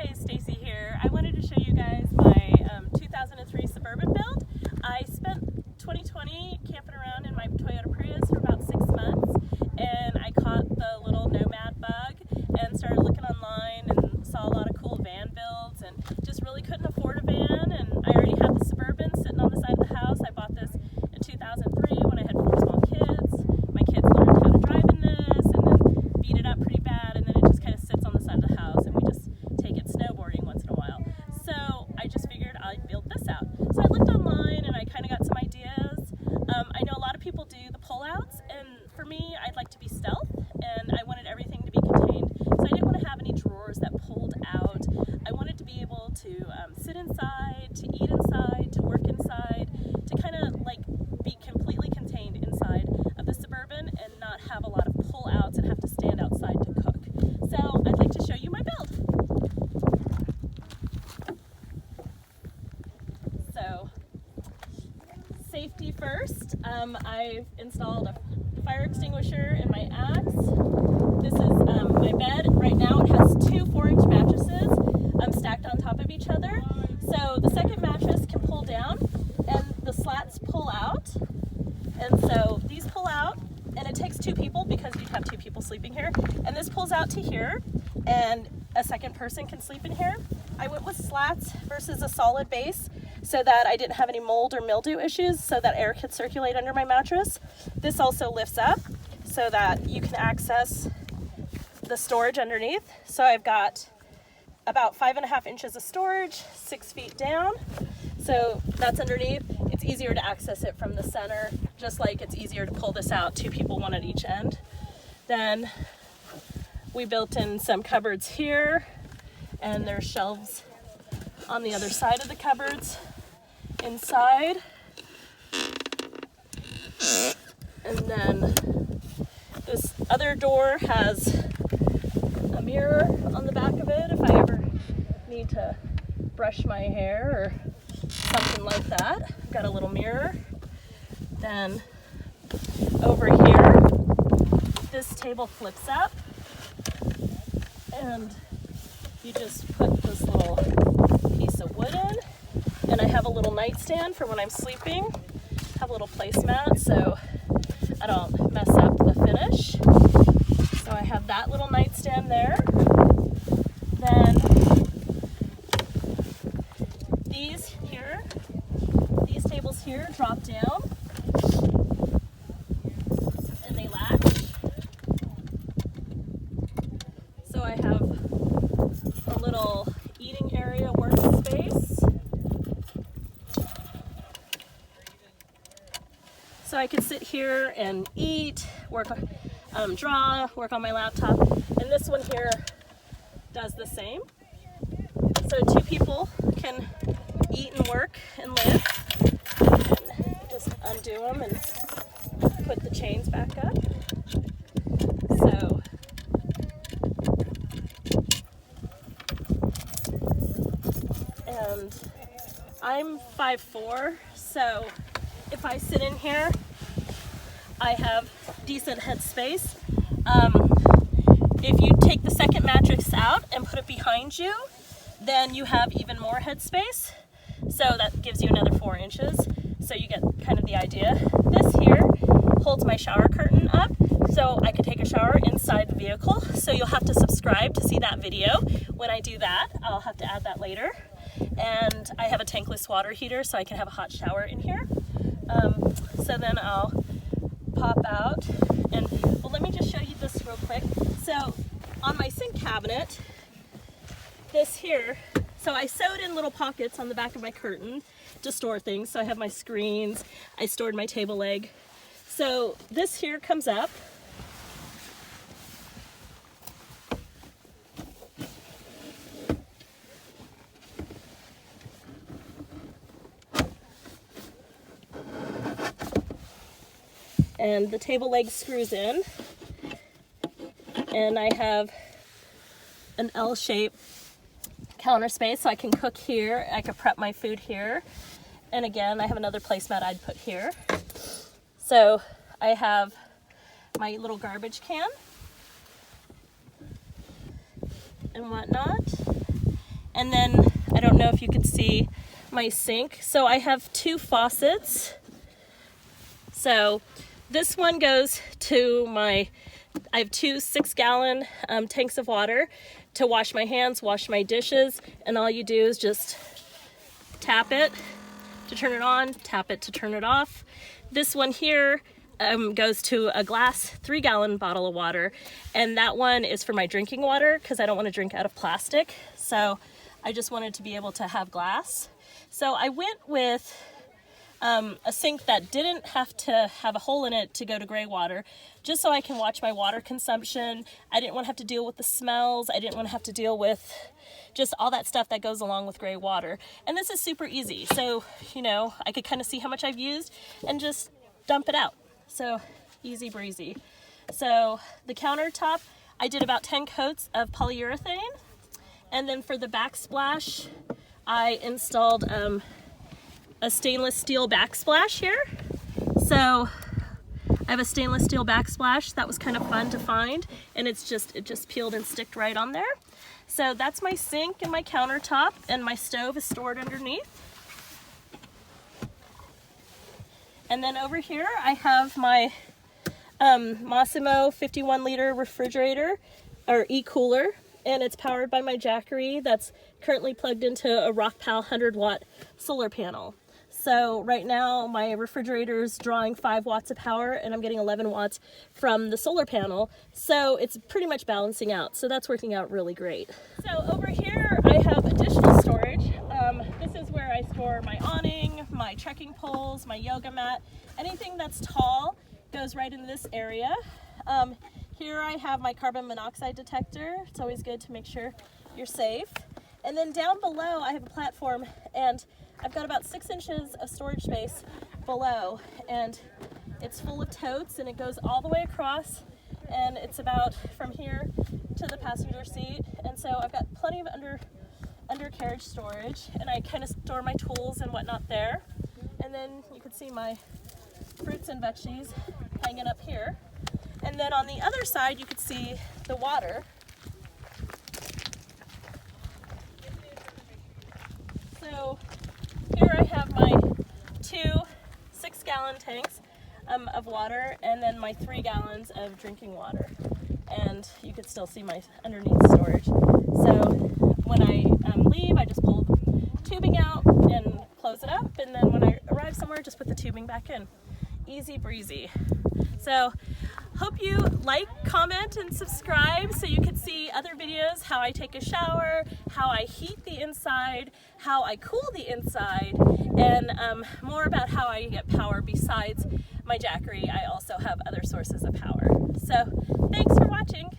Hi, Stacy here. I wanted to show you guys my 2003 Suburban build. I spent 2020 camping around in my Toyota Prius for about 6 months, and I caught the little nomad bug and started looking online and saw a lot of cool van builds and just really couldn't afford a van. And I already had the Suburban sitting on the side of the house. I bought this in 2003 when I had 4 small kids. My kids learned how to drive in this and then beat it up pretty bad, and then it just kind of sits on the side of the house and we just take it snowboarding once in a while. So I just figured I'd build this out. So I looked online and I kind of got some ideas. I know a lot of people do the pullouts, and for me, I'd like to be stealth, and I wanted everything to be contained. So I didn't want to have any drawers that pulled out. I wanted to be able to sit inside, to eat inside, to work inside, to kind of like be completely contained inside of the Suburban and not have a lot of pullouts and have to stand outside to cook. So I'd like to show you my build. So safety first. I've installed a fire extinguisher in my axe. This is my bed. Right now it has 2 4-inch mattresses stacked on top of each other. So the second mattress can pull down and the slats pull out. And so these pull out, and it takes 2 people because you'd have 2 people sleeping here. And this pulls out to here, and a second person can sleep in here. I went with slats versus a solid base so that I didn't have any mold or mildew issues, so that air could circulate under my mattress. This also lifts up so that you can access the storage underneath. So I've got about 5.5 inches of storage, 6 feet down. So that's underneath. It's easier to access it from the center, just like it's easier to pull this out, 2 people, 1 at each end. Then we built in some cupboards here, and there's shelves on the other side of the cupboards inside. And then this other door has a mirror on the back of it if I ever need to brush my hair or something like that. I've got a little mirror. Then over here, this table flips up, and you just put this little piece of wood in, and I have a little nightstand for when I'm sleeping. I have a little placemat so I don't mess up the finish. So I have that little nightstand there. Then these tables here drop down and they latch. So I have a little eating area workspace. So I could sit here and eat, work, draw, work on my laptop. And this one here does the same. So 2 people can eat and work and live. And just undo them and put the chains back up. So and I'm 5'4", so if I sit in here, I have decent head space. If you take the second mattress out and put it behind you, then you have even more head space. So that gives you another 4 inches. So you get kind of the idea. This here holds my shower curtain up, so I could take a shower inside the vehicle. So you'll have to subscribe to see that video. When I do that, I'll have to add that later. And I have a tankless water heater, so I can have a hot shower in here. So then I'll pop out, and well, let me just show you this real quick. So on my sink cabinet, this here, so I sewed in little pockets on the back of my curtain to store things. So I have my screens, I stored my table leg. So this here comes up. And the table leg screws in, and I have an L-shaped counter space, so I can cook here, I can prep my food here, and again I have another placemat I'd put here. So I have my little garbage can and whatnot, And then I don't know if you could see my sink. So I have 2 faucets. So this one goes to I have 2 6-gallon tanks of water to wash my hands, wash my dishes, and all you do is just tap it to turn it on, tap it to turn it off. This one here goes to a glass 3-gallon bottle of water, and that one is for my drinking water because I don't want to drink out of plastic. So I just wanted to be able to have glass. So I went with a sink that didn't have to have a hole in it to go to gray water, just so I can watch my water consumption. I didn't want to have to deal with the smells. I didn't want to have to deal with just all that stuff that goes along with gray water. And this is super easy. So, you know, I could kind of see how much I've used and just dump it out. So easy breezy. So the countertop, I did about 10 coats of polyurethane. And then for the backsplash, I installed a stainless steel backsplash here. So I have a stainless steel backsplash. That was kind of fun to find, and it just peeled and sticked right on there. So that's my sink and my countertop, and my stove is stored underneath. And then over here I have my Massimo 51-liter refrigerator or e-cooler, and it's powered by my Jackery that's currently plugged into a Rockpal 100-watt solar panel. So right now my refrigerator is drawing 5 watts of power, and I'm getting 11 watts from the solar panel. So it's pretty much balancing out. So that's working out really great. So over here I have additional storage. This is where I store my awning, my trekking poles, my yoga mat. Anything that's tall goes right in this area. Here I have my carbon monoxide detector. It's always good to make sure you're safe. And then down below I have a platform, and I've got about 6 inches of storage space below, and it's full of totes, and it goes all the way across, and it's about from here to the passenger seat. And so I've got plenty of undercarriage storage, and I kind of store my tools and whatnot there. And then you can see my fruits and veggies hanging up here. And then on the other side you could see the water. So here I have my 2 6-gallon tanks of water, and then my 3 gallons of drinking water. And you could still see my underneath storage. So when I leave, I just pull tubing out and close it up, and then when I arrive somewhere, just put the tubing back in. Easy breezy. So hope you like, comment, and subscribe so you can see other videos, how I take a shower, how I heat the inside, how I cool the inside, and more about how I get power besides my Jackery. I also have other sources of power. So thanks for watching.